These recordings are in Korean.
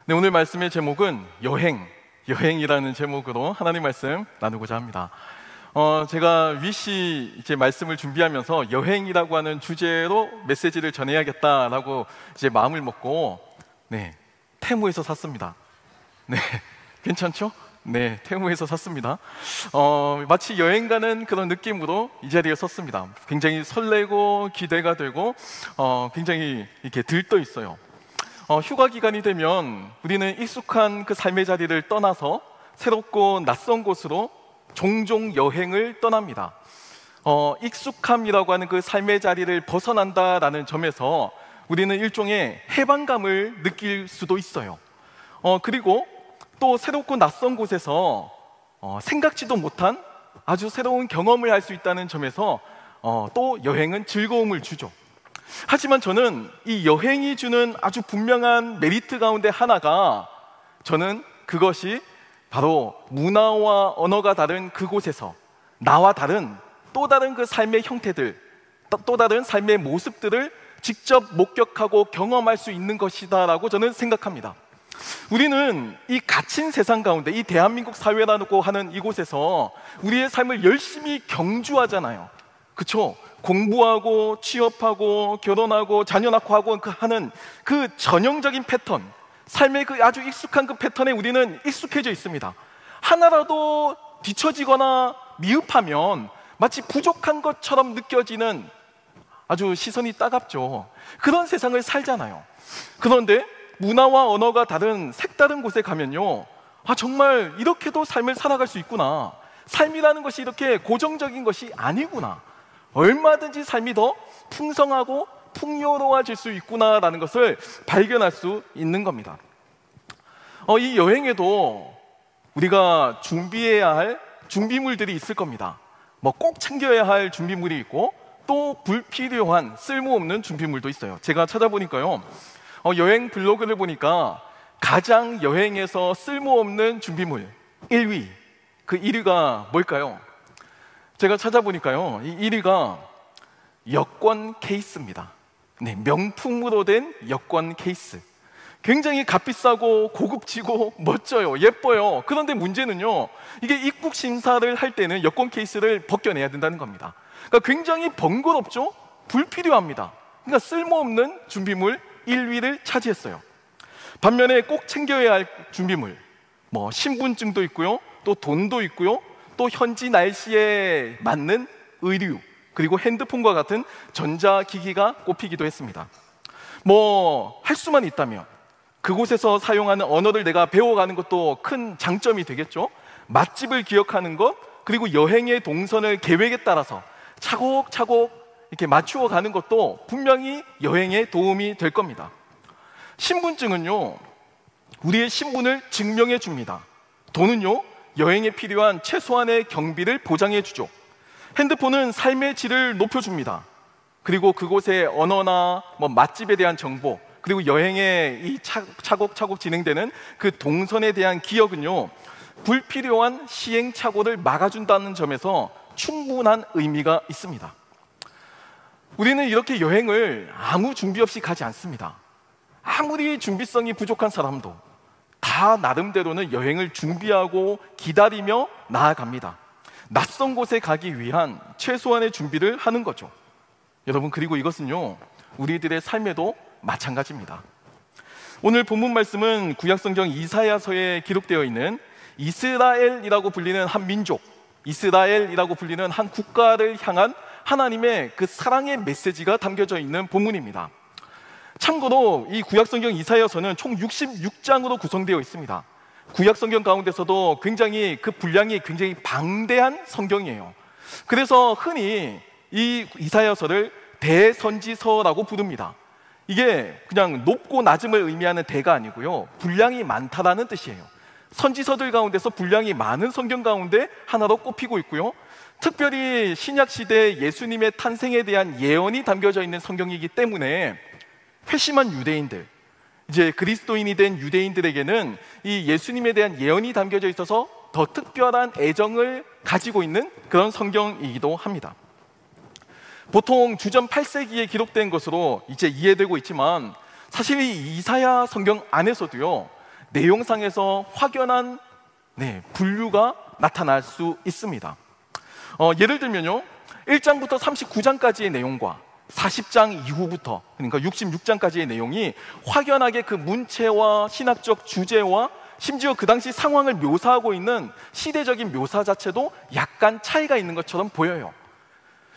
네, 오늘 말씀의 제목은 여행이라는 제목으로 하나님 말씀 나누고자 합니다. 제가 위시 이제 말씀을 준비하면서 여행이라고 하는 주제로 메시지를 전해야겠다라고 이제 마음을 먹고 테무에서 샀습니다. 네, 괜찮죠? 네, 테무에서 샀습니다. 마치 여행 가는 그런 느낌으로 이 자리에 섰습니다. 굉장히 설레고 기대가 되고 굉장히 이렇게 들떠 있어요. 휴가 기간이 되면 우리는 익숙한 그 삶의 자리를 떠나서 새롭고 낯선 곳으로 종종 여행을 떠납니다. 익숙함이라고 하는 그 삶의 자리를 벗어난다라는 점에서 우리는 일종의 해방감을 느낄 수도 있어요. 그리고 또 새롭고 낯선 곳에서 생각지도 못한 아주 새로운 경험을 할 수 있다는 점에서 또 여행은 즐거움을 주죠. 하지만 저는 이 여행이 주는 아주 분명한 메리트 가운데 하나가, 저는 그것이 바로 문화와 언어가 다른 그곳에서 나와 다른 또 다른 그 삶의 형태들, 또 다른 삶의 모습들을 직접 목격하고 경험할 수 있는 것이다 라고 저는 생각합니다. 우리는 이 갇힌 세상 가운데, 이 대한민국 사회라고 하는 이곳에서 우리의 삶을 열심히 경주하잖아요. 그렇죠? 공부하고 취업하고 결혼하고 자녀 낳고 하고 하는 그 전형적인 패턴, 삶의 그 아주 익숙한 그 패턴에 우리는 익숙해져 있습니다. 하나라도 뒤처지거나 미흡하면 마치 부족한 것처럼 느껴지는, 아주 시선이 따갑죠. 그런 세상을 살잖아요. 그런데 문화와 언어가 다른 색다른 곳에 가면요, 정말 이렇게도 삶을 살아갈 수 있구나, 삶이라는 것이 이렇게 고정적인 것이 아니구나, 얼마든지 삶이 더 풍성하고 풍요로워질 수 있구나라는 것을 발견할 수 있는 겁니다. 이 여행에도 우리가 준비해야 할 준비물들이 있을 겁니다. 꼭 챙겨야 할 준비물이 있고, 또 불필요한 쓸모없는 준비물도 있어요. 제가 찾아보니까요, 여행 블로그를 보니까 가장 여행에서 쓸모없는 준비물 1위, 그 1위가 뭘까요? 제가 찾아보니까요, 이 1위가 여권 케이스입니다. 네, 명품으로 된 여권 케이스. 굉장히 값비싸고 고급지고 멋져요, 예뻐요. 그런데 문제는요, 이게 입국 심사를 할 때는 여권 케이스를 벗겨내야 된다는 겁니다. 그러니까 굉장히 번거롭죠? 불필요합니다. 그러니까 쓸모없는 준비물 1위를 차지했어요. 반면에 꼭 챙겨야 할 준비물, 신분증도 있고요, 또 돈도 있고요, 또 현지 날씨에 맞는 의류, 그리고 핸드폰과 같은 전자기기가 꼽히기도 했습니다. 할 수만 있다면 그곳에서 사용하는 언어를 내가 배워가는 것도 큰 장점이 되겠죠. 맛집을 기억하는 것, 그리고 여행의 동선을 계획에 따라서 차곡차곡 이렇게 맞추어 가는 것도 분명히 여행에 도움이 될 겁니다. 신분증은요, 우리의 신분을 증명해 줍니다. 돈은요, 여행에 필요한 최소한의 경비를 보장해 주죠. 핸드폰은 삶의 질을 높여줍니다. 그리고 그곳의 언어나 맛집에 대한 정보, 그리고 여행에 이 차곡차곡 진행되는 그 동선에 대한 기억은요, 불필요한 시행착오를 막아준다는 점에서 충분한 의미가 있습니다. 우리는 이렇게 여행을 아무 준비 없이 가지 않습니다. 아무리 준비성이 부족한 사람도 다 나름대로는 여행을 준비하고 기다리며 나아갑니다. 낯선 곳에 가기 위한 최소한의 준비를 하는 거죠. 여러분, 그리고 이것은요, 우리들의 삶에도 마찬가지입니다. 오늘 본문 말씀은 구약성경 이사야서에 기록되어 있는 이스라엘이라고 불리는 한 민족, 이스라엘이라고 불리는 한 국가를 향한 하나님의 그 사랑의 메시지가 담겨져 있는 본문입니다. 참고로 이 구약성경 이사야서는 총 66장으로 구성되어 있습니다. 구약성경 가운데서도 굉장히 그 분량이 굉장히 방대한 성경이에요. 그래서 흔히 이 이사야서를 대선지서라고 부릅니다. 이게 그냥 높고 낮음을 의미하는 대가 아니고요, 분량이 많다라는 뜻이에요. 선지서들 가운데서 분량이 많은 성경 가운데 하나로 꼽히고 있고요, 특별히 신약시대 예수님의 탄생에 대한 예언이 담겨져 있는 성경이기 때문에 회심한 유대인들, 이제 그리스도인이 된 유대인들에게는 이 예수님에 대한 예언이 담겨져 있어서 더 특별한 애정을 가지고 있는 그런 성경이기도 합니다. 보통 주전 8세기에 기록된 것으로 이제 이해되고 있지만, 사실 이 이사야 성경 안에서도요, 내용상에서 확연한 분류가 나타날 수 있습니다. 예를 들면요, 1장부터 39장까지의 내용과 40장 이후부터, 그러니까 66장까지의 내용이 확연하게 그 문체와 신학적 주제와 심지어 그 당시 상황을 묘사하고 있는 시대적인 묘사 자체도 약간 차이가 있는 것처럼 보여요.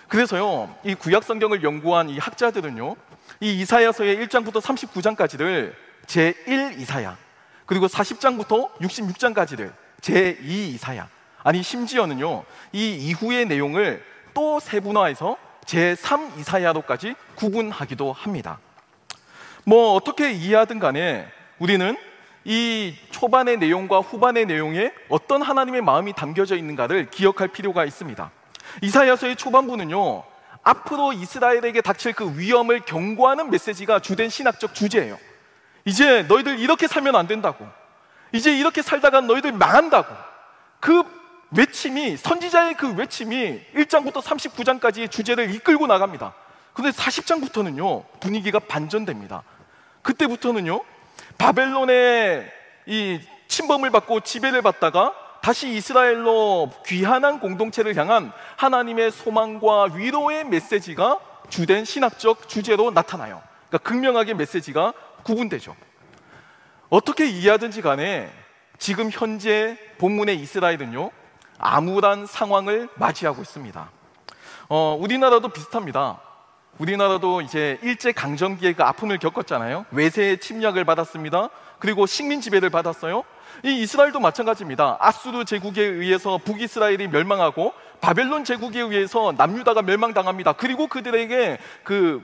그래서요, 이 구약 성경을 연구한 이 학자들은요, 이 이사야서의 1장부터 39장까지를 제1 이사야, 그리고 40장부터 66장까지를 제2 이사야, 아니 심지어는요, 이 이후의 내용을 또 세분화해서 제3 이사야로까지 구분하기도 합니다. 뭐 어떻게 이해하든 간에 우리는 이 초반의 내용과 후반의 내용에 어떤 하나님의 마음이 담겨져 있는가를 기억할 필요가 있습니다. 이사야서의 초반부는요, 앞으로 이스라엘에게 닥칠 그 위험을 경고하는 메시지가 주된 신학적 주제예요. 이제 너희들 이렇게 살면 안 된다고, 이제 이렇게 살다가 너희들 망한다고, 그 외침이, 선지자의 그 외침이 1장부터 39장까지의 주제를 이끌고 나갑니다. 그런데 40장부터는요 분위기가 반전됩니다. 그때부터는요, 바벨론의 이 침범을 받고 지배를 받다가 다시 이스라엘로 귀환한 공동체를 향한 하나님의 소망과 위로의 메시지가 주된 신학적 주제로 나타나요. 그러니까 극명하게 메시지가 구분되죠. 어떻게 이해하든지 간에 지금 현재 본문의 이스라엘은요, 암울한 상황을 맞이하고 있습니다. 우리나라도 비슷합니다. 우리나라도 이제 일제강점기에 그 아픔을 겪었잖아요. 외세의 침략을 받았습니다. 그리고 식민 지배를 받았어요. 이 이스라엘도 마찬가지입니다. 아수르 제국에 의해서 북이스라엘이 멸망하고 바벨론 제국에 의해서 남유다가 멸망당합니다. 그리고 그들에게 그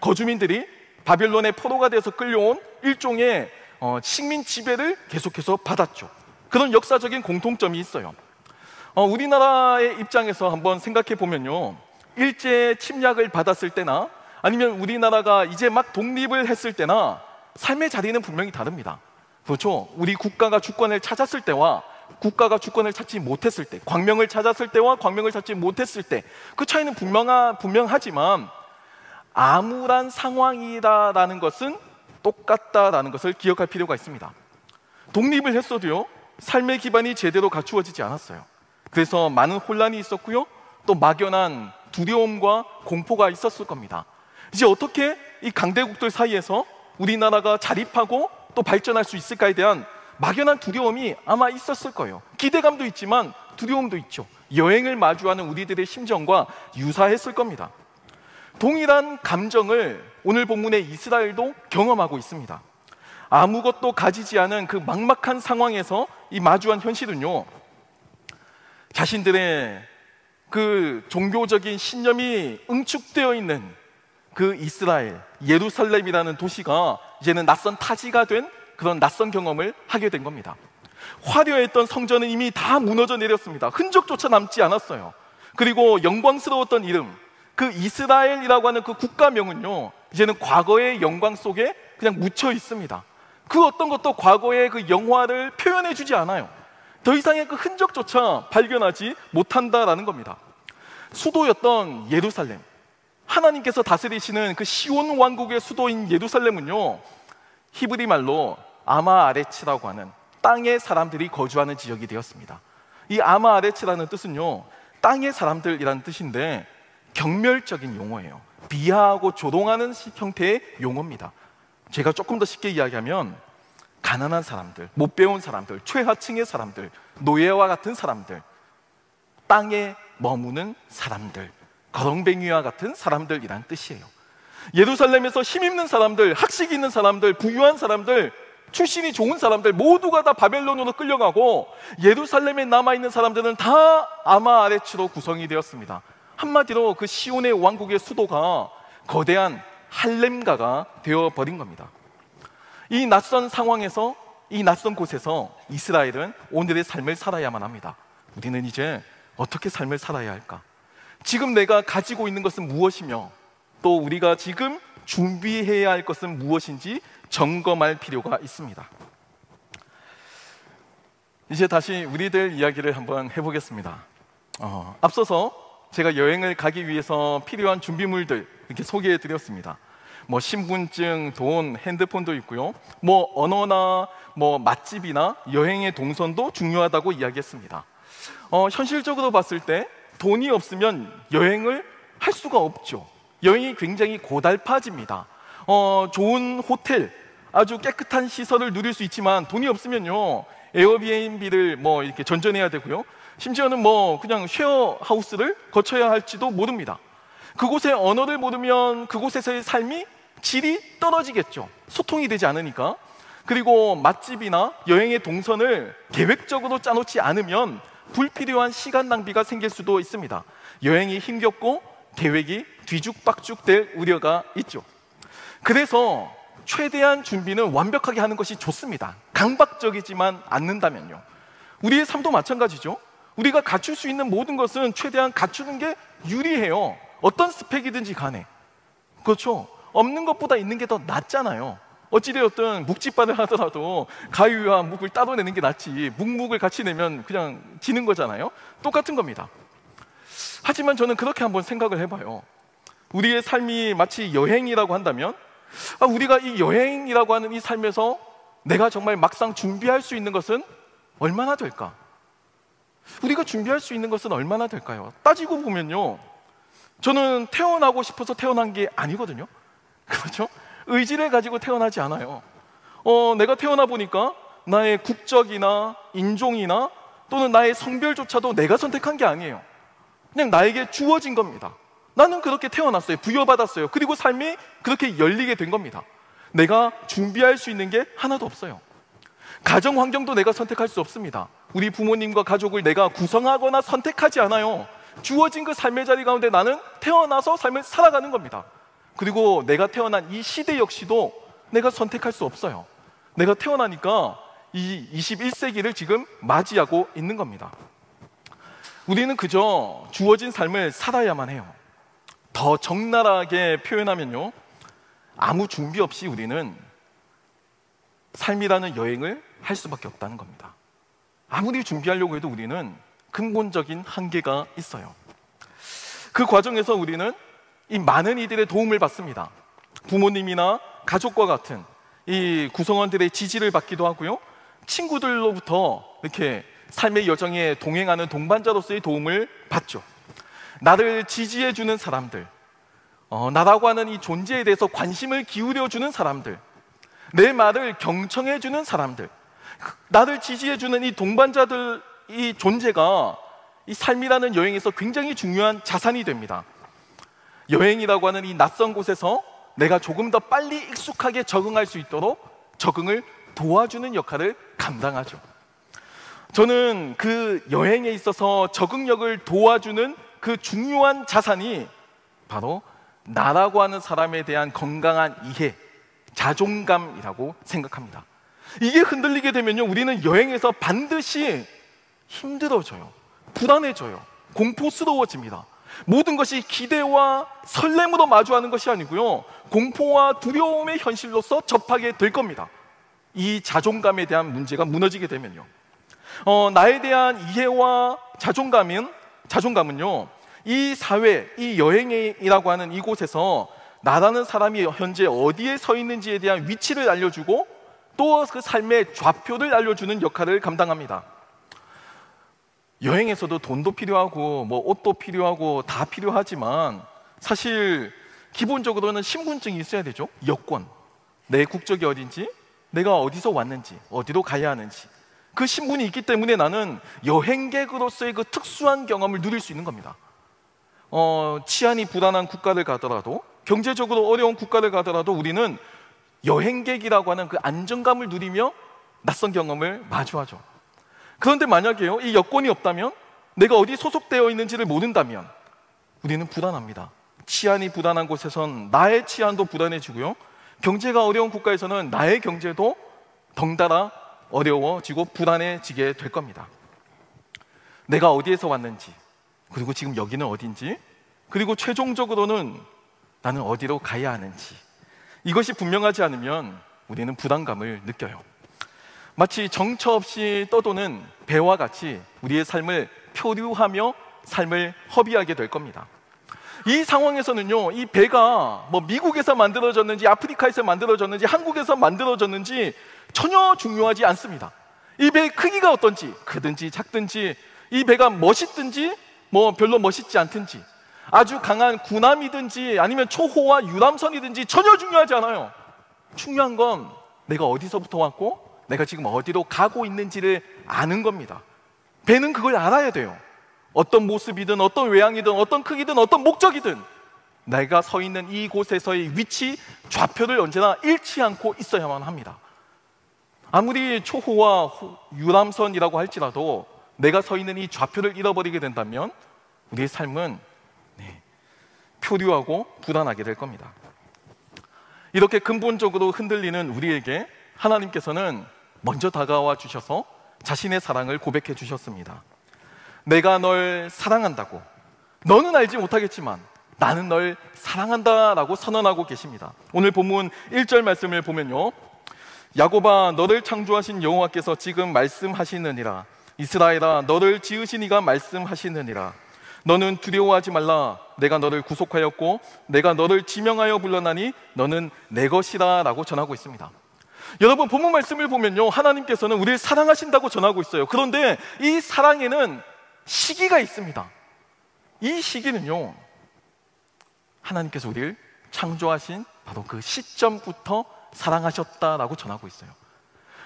거주민들이 바벨론의 포로가 돼서 끌려온 일종의 식민 지배를 계속해서 받았죠. 그런 역사적인 공통점이 있어요. 우리나라의 입장에서 한번 생각해 보면요, 일제 침략을 받았을 때나 아니면 우리나라가 이제 막 독립을 했을 때나 삶의 자리는 분명히 다릅니다. 그렇죠? 우리 국가가 주권을 찾았을 때와 국가가 주권을 찾지 못했을 때, 광명을 찾았을 때와 광명을 찾지 못했을 때, 그 차이는 분명하지만 암울한 상황이다라는 것은 똑같다라는 것을 기억할 필요가 있습니다. 독립을 했어도요, 삶의 기반이 제대로 갖추어지지 않았어요. 그래서 많은 혼란이 있었고요, 또 막연한 두려움과 공포가 있었을 겁니다. 이제 어떻게 이 강대국들 사이에서 우리나라가 자립하고 또 발전할 수 있을까에 대한 막연한 두려움이 아마 있었을 거예요. 기대감도 있지만 두려움도 있죠. 여행을 마주하는 우리들의 심정과 유사했을 겁니다. 동일한 감정을 오늘 본문의 이스라엘도 경험하고 있습니다. 아무것도 가지지 않은 그 막막한 상황에서 이 마주한 현실은요, 자신들의 그 종교적인 신념이 응축되어 있는 그 이스라엘, 예루살렘이라는 도시가 이제는 낯선 타지가 된 그런 낯선 경험을 하게 된 겁니다. 화려했던 성전은 이미 다 무너져 내렸습니다. 흔적조차 남지 않았어요. 그리고 영광스러웠던 이름, 그 이스라엘이라고 하는 그 국가명은요, 이제는 과거의 영광 속에 그냥 묻혀 있습니다. 그 어떤 것도 과거의 그 영화를 표현해 주지 않아요. 더 이상의 그 흔적조차 발견하지 못한다라는 겁니다. 수도였던 예루살렘, 하나님께서 다스리시는 그 시온 왕국의 수도인 예루살렘은요, 히브리 말로 아마아레츠라고 하는 땅의 사람들이 거주하는 지역이 되었습니다. 이 아마아레츠라는 뜻은요, 땅의 사람들이라는 뜻인데 경멸적인 용어예요. 비하하고 조롱하는 형태의 용어입니다. 제가 조금 더 쉽게 이야기하면 가난한 사람들, 못 배운 사람들, 최하층의 사람들, 노예와 같은 사람들, 땅에 머무는 사람들, 거렁뱅이와 같은 사람들이란 뜻이에요. 예루살렘에서 힘있는 사람들, 학식이 있는 사람들, 부유한 사람들, 출신이 좋은 사람들 모두가 다 바벨론으로 끌려가고 예루살렘에 남아있는 사람들은 다 아마아레츠로 구성이 되었습니다. 한마디로 그 시온의 왕국의 수도가 거대한 할렘가가 되어버린 겁니다. 이 낯선 상황에서, 이 낯선 곳에서 이스라엘은 오늘의 삶을 살아야만 합니다. 우리는 이제 어떻게 삶을 살아야 할까? 지금 내가 가지고 있는 것은 무엇이며 또 우리가 지금 준비해야 할 것은 무엇인지 점검할 필요가 있습니다. 이제 다시 우리들 이야기를 한번 해보겠습니다. 앞서서 제가 여행을 가기 위해서 필요한 준비물들 이렇게 소개해 드렸습니다. 뭐 신분증, 돈, 핸드폰도 있고요. 뭐 언어나 뭐 맛집이나 여행의 동선도 중요하다고 이야기했습니다. 현실적으로 봤을 때 돈이 없으면 여행을 할 수가 없죠. 여행이 굉장히 고달파집니다. 좋은 호텔, 아주 깨끗한 시설을 누릴 수 있지만 돈이 없으면요, 에어비앤비를 뭐 이렇게 전전해야 되고요, 심지어는 뭐 그냥 쉐어하우스를 거쳐야 할지도 모릅니다. 그곳의 언어를 모르면 그곳에서의 삶이 질이 떨어지겠죠. 소통이 되지 않으니까. 그리고 맛집이나 여행의 동선을 계획적으로 짜놓지 않으면 불필요한 시간 낭비가 생길 수도 있습니다. 여행이 힘겹고 계획이 뒤죽박죽 될 우려가 있죠. 그래서 최대한 준비는 완벽하게 하는 것이 좋습니다. 강박적이지만 않는다면요. 우리의 삶도 마찬가지죠. 우리가 갖출 수 있는 모든 것은 최대한 갖추는 게 유리해요. 어떤 스펙이든지 간에. 그렇죠. 없는 것보다 있는 게 더 낫잖아요. 어찌되었든 묵찌발을 하더라도 가위와 묵을 따로 내는 게 낫지, 묵묵을 같이 내면 그냥 지는 거잖아요. 똑같은 겁니다. 하지만 저는 그렇게 한번 생각을 해봐요. 우리의 삶이 마치 여행이라고 한다면, 우리가 이 여행이라고 하는 이 삶에서 내가 정말 막상 준비할 수 있는 것은 얼마나 될까? 우리가 준비할 수 있는 것은 얼마나 될까요? 따지고 보면요, 저는 태어나고 싶어서 태어난 게 아니거든요. 그렇죠? 의지를 가지고 태어나지 않아요. 내가 태어나 보니까 나의 국적이나 인종이나 또는 나의 성별조차도 내가 선택한 게 아니에요. 그냥 나에게 주어진 겁니다. 나는 그렇게 태어났어요. 부여받았어요. 그리고 삶이 그렇게 열리게 된 겁니다. 내가 준비할 수 있는 게 하나도 없어요. 가정 환경도 내가 선택할 수 없습니다. 우리 부모님과 가족을 내가 구성하거나 선택하지 않아요. 주어진 그 삶의 자리 가운데 나는 태어나서 삶을 살아가는 겁니다. 그리고 내가 태어난 이 시대 역시도 내가 선택할 수 없어요. 내가 태어나니까 이 21세기를 지금 맞이하고 있는 겁니다. 우리는 그저 주어진 삶을 살아야만 해요. 더 적나라하게 표현하면요, 아무 준비 없이 우리는 삶이라는 여행을 할 수밖에 없다는 겁니다. 아무리 준비하려고 해도 우리는 근본적인 한계가 있어요. 그 과정에서 우리는 이 많은 이들의 도움을 받습니다. 부모님이나 가족과 같은 이 구성원들의 지지를 받기도 하고요, 친구들로부터 이렇게 삶의 여정에 동행하는 동반자로서의 도움을 받죠. 나를 지지해주는 사람들, 나라고 하는 이 존재에 대해서 관심을 기울여주는 사람들, 내 말을 경청해주는 사람들, 나를 지지해주는 이 동반자들, 이 존재가 이 삶이라는 여행에서 굉장히 중요한 자산이 됩니다. 여행이라고 하는 이 낯선 곳에서 내가 조금 더 빨리 익숙하게 적응할 수 있도록 적응을 도와주는 역할을 감당하죠. 저는 그 여행에 있어서 적응력을 도와주는 그 중요한 자산이 바로 나라고 하는 사람에 대한 건강한 이해, 자존감이라고 생각합니다. 이게 흔들리게 되면요, 우리는 여행에서 반드시 힘들어져요. 불안해져요. 공포스러워집니다. 모든 것이 기대와 설렘으로 마주하는 것이 아니고요, 공포와 두려움의 현실로서 접하게 될 겁니다. 이 자존감에 대한 문제가 무너지게 되면요, 나에 대한 이해와 자존감은요, 이 사회, 이 여행이라고 하는 이곳에서 나라는 사람이 현재 어디에 서 있는지에 대한 위치를 알려주고 또 그 삶의 좌표를 알려주는 역할을 감당합니다. 여행에서도 돈도 필요하고 뭐 옷도 필요하고 다 필요하지만 사실 기본적으로는 신분증이 있어야 되죠. 여권, 내 국적이 어딘지, 내가 어디서 왔는지, 어디로 가야 하는지, 그 신분이 있기 때문에 나는 여행객으로서의 그 특수한 경험을 누릴 수 있는 겁니다. 치안이 불안한 국가를 가더라도, 경제적으로 어려운 국가를 가더라도 우리는 여행객이라고 하는 그 안정감을 누리며 낯선 경험을 마주하죠. 그런데 만약에요, 이 여권이 없다면, 내가 어디 소속되어 있는지를 모른다면 우리는 불안합니다. 치안이 불안한 곳에선 나의 치안도 불안해지고요, 경제가 어려운 국가에서는 나의 경제도 덩달아 어려워지고 불안해지게 될 겁니다. 내가 어디에서 왔는지, 그리고 지금 여기는 어딘지, 그리고 최종적으로는 나는 어디로 가야 하는지, 이것이 분명하지 않으면 우리는 불안감을 느껴요. 마치 정처 없이 떠도는 배와 같이 우리의 삶을 표류하며 삶을 허비하게 될 겁니다. 이 상황에서는요, 이 배가 뭐 미국에서 만들어졌는지 아프리카에서 만들어졌는지 한국에서 만들어졌는지 전혀 중요하지 않습니다. 이 배의 크기가 어떤지, 크든지 작든지, 이 배가 멋있든지 뭐 별로 멋있지 않든지, 아주 강한 군함이든지 아니면 초호와 유람선이든지 전혀 중요하지 않아요. 중요한 건 내가 어디서부터 왔고 내가 지금 어디로 가고 있는지를 아는 겁니다. 배는 그걸 알아야 돼요. 어떤 모습이든 어떤 외양이든 어떤 크기든 어떤 목적이든 내가 서 있는 이곳에서의 위치, 좌표를 언제나 잃지 않고 있어야만 합니다. 아무리 초호와 유람선이라고 할지라도 내가 서 있는 이 좌표를 잃어버리게 된다면 우리의 삶은 표류하고 불안하게 될 겁니다. 이렇게 근본적으로 흔들리는 우리에게 하나님께서는 먼저 다가와 주셔서 자신의 사랑을 고백해 주셨습니다. 내가 널 사랑한다고, 너는 알지 못하겠지만 나는 널 사랑한다 라고 선언하고 계십니다. 오늘 본문 1절 말씀을 보면요, 야곱아 너를 창조하신 여호와께서 지금 말씀하시느니라. 이스라엘아 너를 지으신 이가 말씀하시느니라. 너는 두려워하지 말라. 내가 너를 구속하였고 내가 너를 지명하여 불러나니 너는 내 것이라 라고 전하고 있습니다. 여러분, 본문 말씀을 보면요, 하나님께서는 우리를 사랑하신다고 전하고 있어요. 그런데 이 사랑에는 시기가 있습니다. 이 시기는요, 하나님께서 우리를 창조하신 바로 그 시점부터 사랑하셨다라고 전하고 있어요.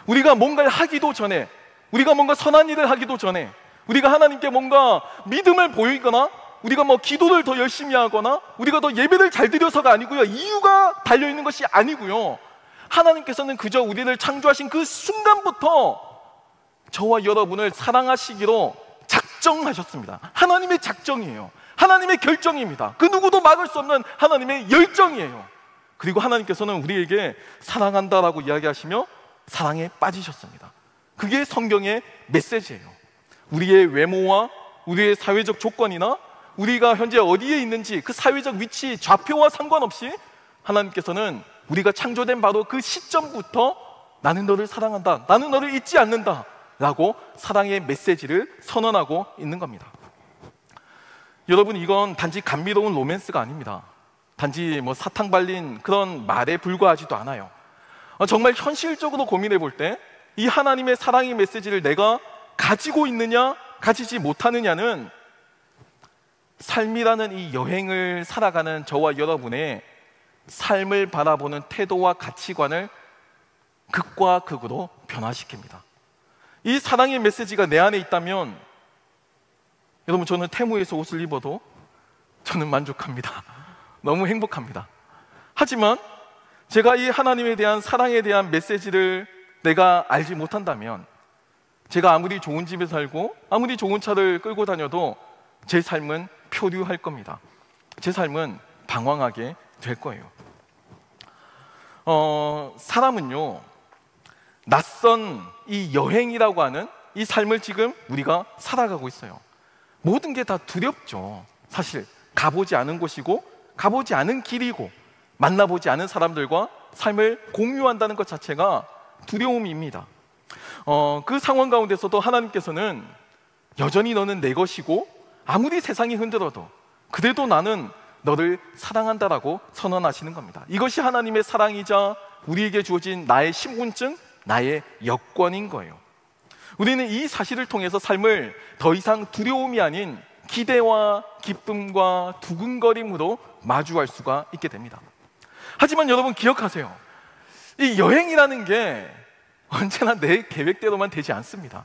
우리가 뭔가를 하기도 전에, 우리가 뭔가 선한 일을 하기도 전에, 우리가 하나님께 뭔가 믿음을 보이거나 우리가 뭐 기도를 더 열심히 하거나 우리가 더 예배를 잘 드려서가 아니고요, 이유가 달려있는 것이 아니고요, 하나님께서는 그저 우리를 창조하신 그 순간부터 저와 여러분을 사랑하시기로 작정하셨습니다. 하나님의 작정이에요. 하나님의 결정입니다. 그 누구도 막을 수 없는 하나님의 열정이에요. 그리고 하나님께서는 우리에게 사랑한다라고 이야기하시며 사랑에 빠지셨습니다. 그게 성경의 메시지예요. 우리의 외모와 우리의 사회적 조건이나 우리가 현재 어디에 있는지 그 사회적 위치, 좌표와 상관없이 하나님께서는 우리가 창조된 바로 그 시점부터 나는 너를 사랑한다, 나는 너를 잊지 않는다 라고 사랑의 메시지를 선언하고 있는 겁니다. 여러분, 이건 단지 감미로운 로맨스가 아닙니다. 단지 뭐 사탕 발린 그런 말에 불과하지도 않아요. 정말 현실적으로 고민해 볼 때 이 하나님의 사랑의 메시지를 내가 가지고 있느냐 가지지 못하느냐는 삶이라는 이 여행을 살아가는 저와 여러분의 삶을 바라보는 태도와 가치관을 극과 극으로 변화시킵니다. 이 사랑의 메시지가 내 안에 있다면 여러분, 저는 테무에서 옷을 입어도 저는 만족합니다. 너무 행복합니다. 하지만 제가 이 하나님에 대한 사랑에 대한 메시지를 내가 알지 못한다면 제가 아무리 좋은 집에 살고 아무리 좋은 차를 끌고 다녀도 제 삶은 표류할 겁니다. 제 삶은 방황하게 될 거예요. 사람은요, 낯선 이 여행이라고 하는 이 삶을 지금 우리가 살아가고 있어요. 모든 게 다 두렵죠. 사실 가보지 않은 곳이고 가보지 않은 길이고 만나보지 않은 사람들과 삶을 공유한다는 것 자체가 두려움입니다. 그 상황 가운데서도 하나님께서는 여전히 너는 내 것이고 아무리 세상이 흔들어도 그래도 나는 너를 사랑한다라고 선언하시는 겁니다. 이것이 하나님의 사랑이자 우리에게 주어진 나의 신분증, 나의 여권인 거예요. 우리는 이 사실을 통해서 삶을 더 이상 두려움이 아닌 기대와 기쁨과 두근거림으로 마주할 수가 있게 됩니다. 하지만 여러분, 기억하세요. 이 여행이라는 게 언제나 내 계획대로만 되지 않습니다.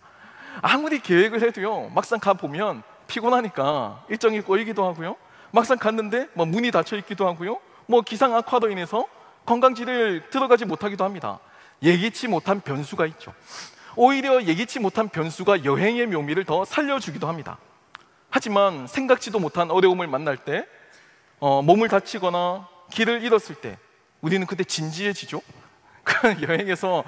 아무리 계획을 해도요, 막상 가보면 피곤하니까 일정이 꼬이기도 하고요, 막상 갔는데 뭐 문이 닫혀 있기도 하고요, 뭐 기상 악화로 인해서 관광지를 들어가지 못하기도 합니다. 예기치 못한 변수가 있죠. 오히려 예기치 못한 변수가 여행의 묘미를 더 살려주기도 합니다. 하지만 생각지도 못한 어려움을 만날 때, 몸을 다치거나 길을 잃었을 때 우리는 그때 진지해지죠. 여행에서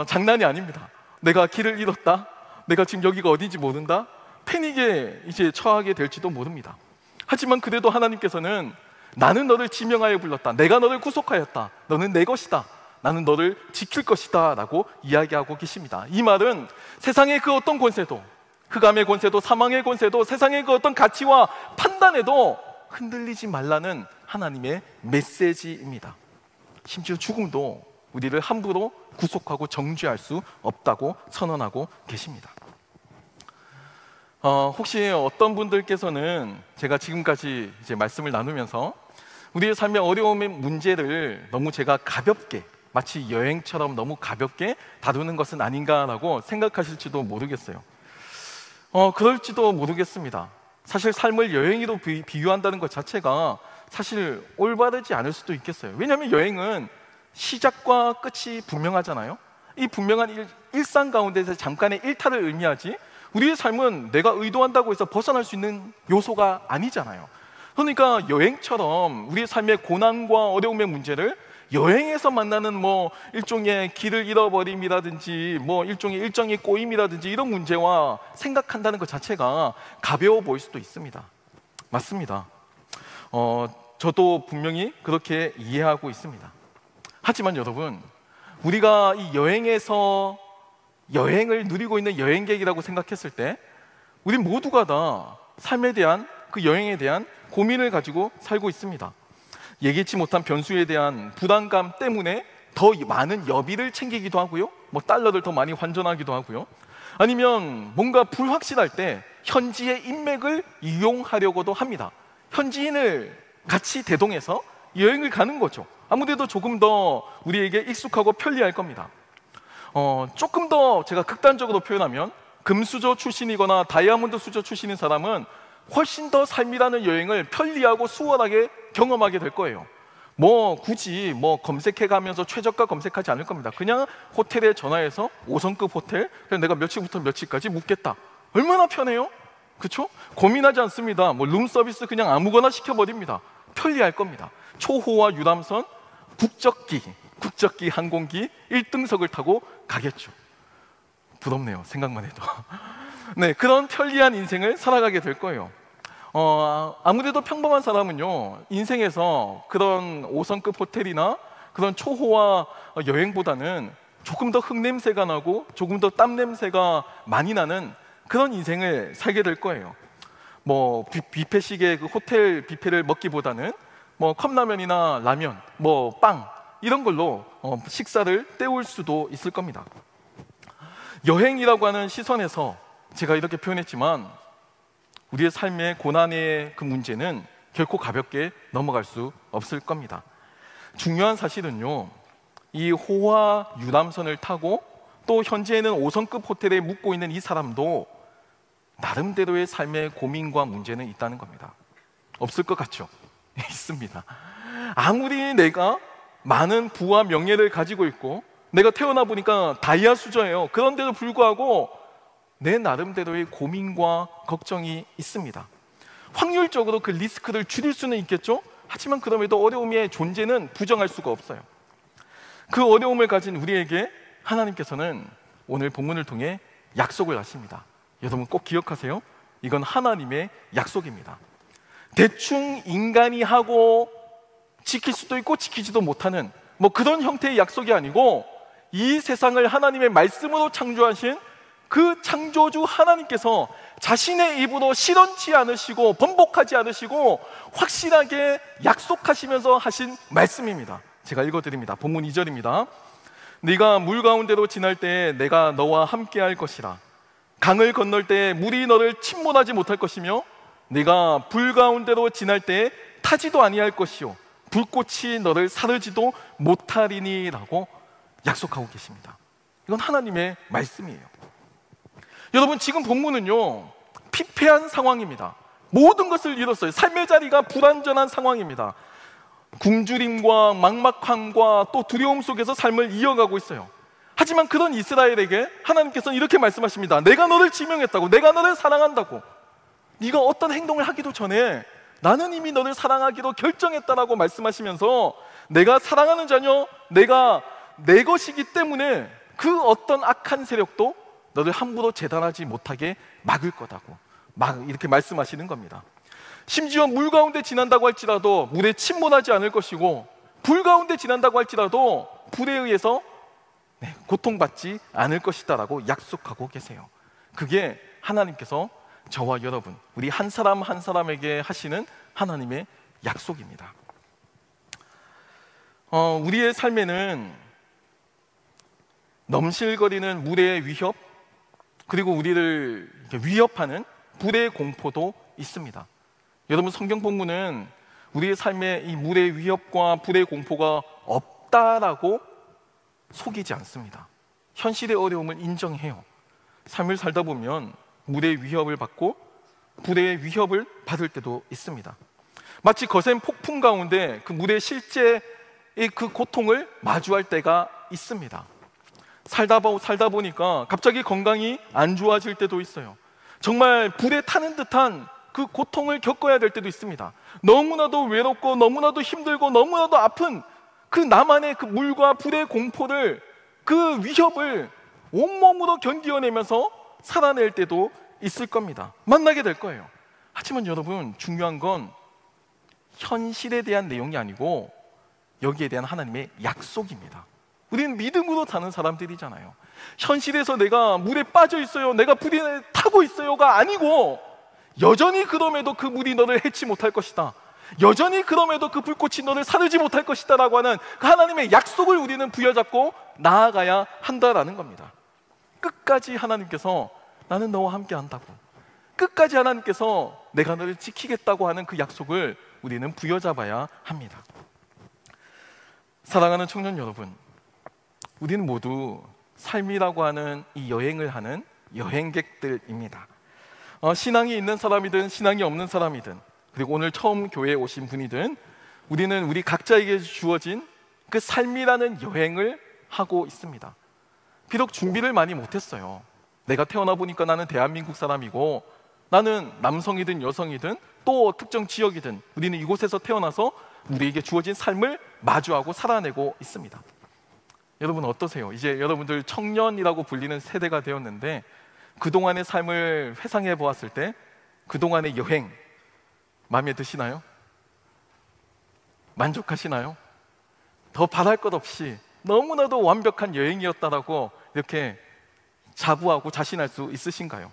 장난이 아닙니다. 내가 길을 잃었다, 내가 지금 여기가 어딘지 모른다, 패닉에 이제 처하게 될지도 모릅니다. 하지만 그래도 하나님께서는 나는 너를 지명하여 불렀다, 내가 너를 구속하였다, 너는 내 것이다, 나는 너를 지킬 것이다 라고 이야기하고 계십니다. 이 말은 세상의 그 어떤 권세도, 흑암의 권세도, 사망의 권세도, 세상의 그 어떤 가치와 판단에도 흔들리지 말라는 하나님의 메시지입니다. 심지어 죽음도 우리를 함부로 구속하고 정죄할 수 없다고 선언하고 계십니다. 혹시 어떤 분들께서는 제가 지금까지 이제 말씀을 나누면서 우리의 삶의 어려움의 문제를 너무 제가 가볍게, 마치 여행처럼 너무 가볍게 다루는 것은 아닌가라고 생각하실지도 모르겠어요. 그럴지도 모르겠습니다. 사실 삶을 여행으로 비유한다는 것 자체가 사실 올바르지 않을 수도 있겠어요. 왜냐하면 여행은 시작과 끝이 분명하잖아요. 이 분명한 일상 가운데서 잠깐의 일탈을 의미하지, 우리의 삶은 내가 의도한다고 해서 벗어날 수 있는 요소가 아니잖아요. 그러니까 여행처럼 우리의 삶의 고난과 어려움의 문제를 여행에서 만나는 일종의 길을 잃어버림이라든지 일종의 일정의 꼬임이라든지 이런 문제와 생각한다는 것 자체가 가벼워 보일 수도 있습니다. 맞습니다. 저도 분명히 그렇게 이해하고 있습니다. 하지만 여러분, 우리가 이 여행에서 여행을 누리고 있는 여행객이라고 생각했을 때 우리 모두가 다 삶에 대한, 그 여행에 대한 고민을 가지고 살고 있습니다. 예기치 못한 변수에 대한 불안감 때문에 더 많은 여비를 챙기기도 하고요, 달러를 더 많이 환전하기도 하고요, 아니면 뭔가 불확실할 때 현지의 인맥을 이용하려고도 합니다. 현지인을 같이 대동해서 여행을 가는 거죠. 아무래도 조금 더 우리에게 익숙하고 편리할 겁니다. 조금 더 제가 극단적으로 표현하면 금수저 출신이거나 다이아몬드 수저 출신인 사람은 훨씬 더 삶이라는 여행을 편리하고 수월하게 경험하게 될 거예요. 굳이 검색해가면서 최저가 검색하지 않을 겁니다. 그냥 호텔에 전화해서 5성급 호텔, 내가 며칠부터 며칠까지 묵겠다. 얼마나 편해요? 그렇죠? 고민하지 않습니다. 룸 서비스 그냥 아무거나 시켜버립니다. 편리할 겁니다. 초호화 유람선, 국적기 항공기 1등석을 타고 가겠죠. 부럽네요, 생각만 해도. 네, 그런 편리한 인생을 살아가게 될 거예요. 아무래도 평범한 사람은요, 인생에서 그런 5성급 호텔이나 그런 초호화 여행보다는 조금 더 흙냄새가 나고 조금 더 땀 냄새가 많이 나는 그런 인생을 살게 될 거예요. 뷔페식의 그 호텔 뷔페를 먹기보다는 컵라면이나 라면, 빵 이런 걸로 식사를 때울 수도 있을 겁니다. 여행이라고 하는 시선에서 제가 이렇게 표현했지만 우리의 삶의 고난의 그 문제는 결코 가볍게 넘어갈 수 없을 겁니다. 중요한 사실은요, 이 호화 유람선을 타고 또 현재는 5성급 호텔에 묵고 있는 이 사람도 나름대로의 삶의 고민과 문제는 있다는 겁니다. 없을 것 같죠? 있습니다. 아무리 내가 많은 부와 명예를 가지고 있고 내가 태어나 보니까 다이아 수저예요. 그런데도 불구하고 내 나름대로의 고민과 걱정이 있습니다. 확률적으로 그 리스크를 줄일 수는 있겠죠? 하지만 그럼에도 어려움의 존재는 부정할 수가 없어요. 그 어려움을 가진 우리에게 하나님께서는 오늘 본문을 통해 약속을 하십니다. 여러분 꼭 기억하세요. 이건 하나님의 약속입니다. 대충 인간이 하고 지킬 수도 있고 지키지도 못하는 그런 형태의 약속이 아니고, 이 세상을 하나님의 말씀으로 창조하신 그 창조주 하나님께서 자신의 입으로 실언치 않으시고 번복하지 않으시고 확실하게 약속하시면서 하신 말씀입니다. 제가 읽어드립니다. 본문 2절입니다. 네가 물 가운데로 지날 때에 내가 너와 함께 할 것이라. 강을 건널 때에 물이 너를 침몰하지 못할 것이며 네가 불 가운데로 지날 때에 타지도 아니할 것이요 불꽃이 너를 사르지도 못하리니 라고 약속하고 계십니다. 이건 하나님의 말씀이에요. 여러분, 지금 본문은요, 피폐한 상황입니다. 모든 것을 잃었어요. 삶의 자리가 불완전한 상황입니다. 굶주림과 막막함과 또 두려움 속에서 삶을 이어가고 있어요. 하지만 그런 이스라엘에게 하나님께서는 이렇게 말씀하십니다. 내가 너를 지명했다고, 내가 너를 사랑한다고. 네가 어떤 행동을 하기도 전에 나는 이미 너를 사랑하기로 결정했다라고 말씀하시면서, 내가 사랑하는 자녀, 내가 내 것이기 때문에 그 어떤 악한 세력도 너를 함부로 재단하지 못하게 막을 거다고 이렇게 말씀하시는 겁니다. 심지어 물 가운데 지난다고 할지라도 물에 침몰하지 않을 것이고, 불 가운데 지난다고 할지라도 불에 의해서 고통받지 않을 것이다 라고 약속하고 계세요. 그게 하나님께서 저와 여러분, 우리 한 사람 한 사람에게 하시는 하나님의 약속입니다. 우리의 삶에는 넘실거리는 물의 위협, 그리고 우리를 위협하는 불의 공포도 있습니다. 여러분, 성경 본문은 우리의 삶에 이 물의 위협과 불의 공포가 없다라고 속이지 않습니다. 현실의 어려움을 인정해요. 삶을 살다 보면 물의 위협을 받고 불의 위협을 받을 때도 있습니다. 마치 거센 폭풍 가운데 그 물의 실제의 그 고통을 마주할 때가 있습니다. 살다 보니까 갑자기 건강이 안 좋아질 때도 있어요. 정말 불에 타는 듯한 그 고통을 겪어야 될 때도 있습니다. 너무나도 외롭고 너무나도 힘들고 너무나도 아픈 그 나만의 그 물과 불의 공포를, 그 위협을 온몸으로 견디어내면서 살아낼 때도 있을 겁니다. 만나게 될 거예요. 하지만 여러분, 중요한 건 현실에 대한 내용이 아니고 여기에 대한 하나님의 약속입니다. 우리는 믿음으로 사는 사람들이잖아요. 현실에서 내가 물에 빠져 있어요, 내가 불에 타고 있어요가 아니고, 여전히 그럼에도 그 물이 너를 해치 못할 것이다, 여전히 그럼에도 그 불꽃이 너를 사르지 못할 것이다 라고 하는 그 하나님의 약속을 우리는 부여잡고 나아가야 한다라는 겁니다. 끝까지 하나님께서 나는 너와 함께 한다고, 끝까지 하나님께서 내가 너를 지키겠다고 하는 그 약속을 우리는 부여잡아야 합니다. 사랑하는 청년 여러분, 우리는 모두 삶이라고 하는 이 여행을 하는 여행객들입니다. 신앙이 있는 사람이든 신앙이 없는 사람이든, 그리고 오늘 처음 교회에 오신 분이든, 우리는 우리 각자에게 주어진 그 삶이라는 여행을 하고 있습니다. 비록 준비를 많이 못했어요. 내가 태어나 보니까 나는 대한민국 사람이고, 나는 남성이든 여성이든 또 특정 지역이든 우리는 이곳에서 태어나서 우리에게 주어진 삶을 마주하고 살아내고 있습니다. 여러분 어떠세요? 이제 여러분들 청년이라고 불리는 세대가 되었는데, 그동안의 삶을 회상해 보았을 때 그동안의 여행 마음에 드시나요? 만족하시나요? 더 바랄 것 없이 너무나도 완벽한 여행이었다라고 이렇게 자부하고 자신할 수 있으신가요?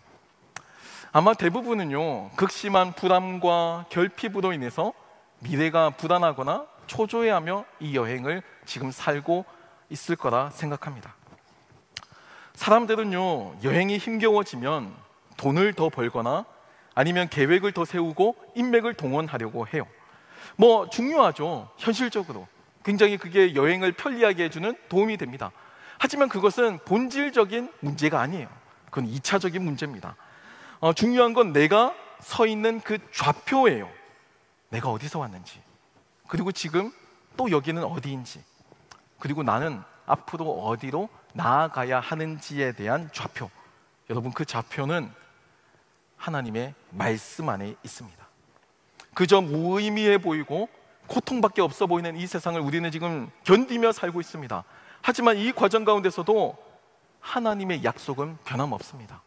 아마 대부분은요, 극심한 불안과 결핍으로 인해서 미래가 불안하거나 초조해하며 이 여행을 지금 살고 있을 거라 생각합니다. 사람들은요, 여행이 힘겨워지면 돈을 더 벌거나 아니면 계획을 더 세우고 인맥을 동원하려고 해요. 뭐 중요하죠. 현실적으로 굉장히 그게 여행을 편리하게 해주는 도움이 됩니다. 하지만 그것은 본질적인 문제가 아니에요. 그건 2차적인 문제입니다. 중요한 건 내가 서 있는 그 좌표예요. 내가 어디서 왔는지, 그리고 지금 또 여기는 어디인지, 그리고 나는 앞으로 어디로 나아가야 하는지에 대한 좌표. 여러분, 그 좌표는 하나님의 말씀 안에 있습니다. 그저 무의미해 보이고 고통밖에 없어 보이는 이 세상을 우리는 지금 견디며 살고 있습니다. 하지만 이 과정 가운데서도 하나님의 약속은 변함없습니다.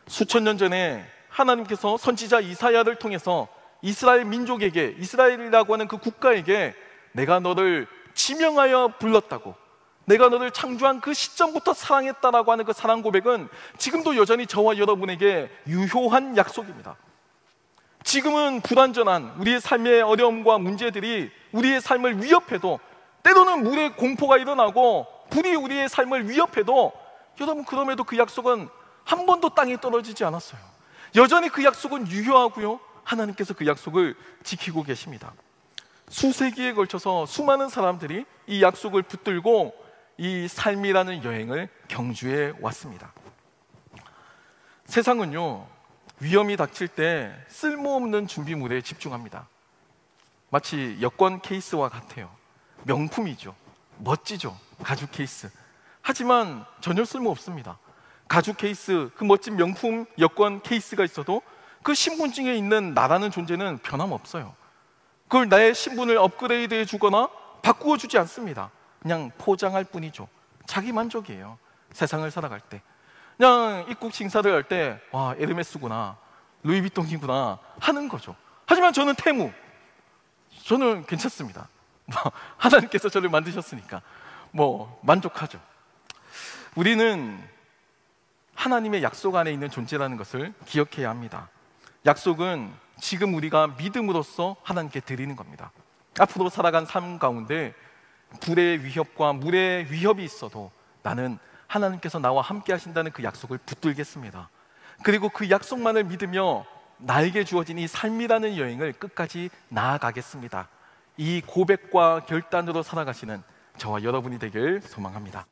수천 년 전에 하나님께서 선지자 이사야를 통해서 이스라엘 민족에게, 이스라엘이라고 하는 그 국가에게 내가 너를 지명하여 불렀다고, 내가 너를 창조한 그 시점부터 사랑했다라고 하는 그 사랑 고백은 지금도 여전히 저와 여러분에게 유효한 약속입니다. 지금은 불완전한 우리의 삶의 어려움과 문제들이 우리의 삶을 위협해도, 때로는 물의 공포가 일어나고 불이 우리의 삶을 위협해도, 여러분 그럼에도 그 약속은 한 번도 땅에 떨어지지 않았어요. 여전히 그 약속은 유효하고요, 하나님께서 그 약속을 지키고 계십니다. 수세기에 걸쳐서 수많은 사람들이 이 약속을 붙들고 이 삶이라는 여행을 경주해 왔습니다. 세상은요, 위험이 닥칠 때 쓸모없는 준비물에 집중합니다. 마치 여권 케이스와 같아요. 명품이죠, 멋지죠, 가죽 케이스. 하지만 전혀 쓸모없습니다. 가죽 케이스, 그 멋진 명품 여권 케이스가 있어도 그 신분증에 있는 나라는 존재는 변함없어요. 그걸 나의 신분을 업그레이드해 주거나 바꾸어 주지 않습니다. 그냥 포장할 뿐이죠. 자기 만족이에요. 세상을 살아갈 때 그냥 입국 심사를 할 때, 와, 에르메스구나, 루이비통이구나 하는 거죠. 하지만 저는 테무, 저는 괜찮습니다. 하나님께서 저를 만드셨으니까 만족하죠. 우리는 하나님의 약속 안에 있는 존재라는 것을 기억해야 합니다. 약속은 지금 우리가 믿음으로써 하나님께 드리는 겁니다. 앞으로 살아간 삶 가운데 불의 위협과 물의 위협이 있어도 나는 하나님께서 나와 함께 하신다는 그 약속을 붙들겠습니다. 그리고 그 약속만을 믿으며 나에게 주어진 이 삶이라는 여행을 끝까지 나아가겠습니다. 이 고백과 결단으로 살아가시는 저와 여러분이 되길 소망합니다.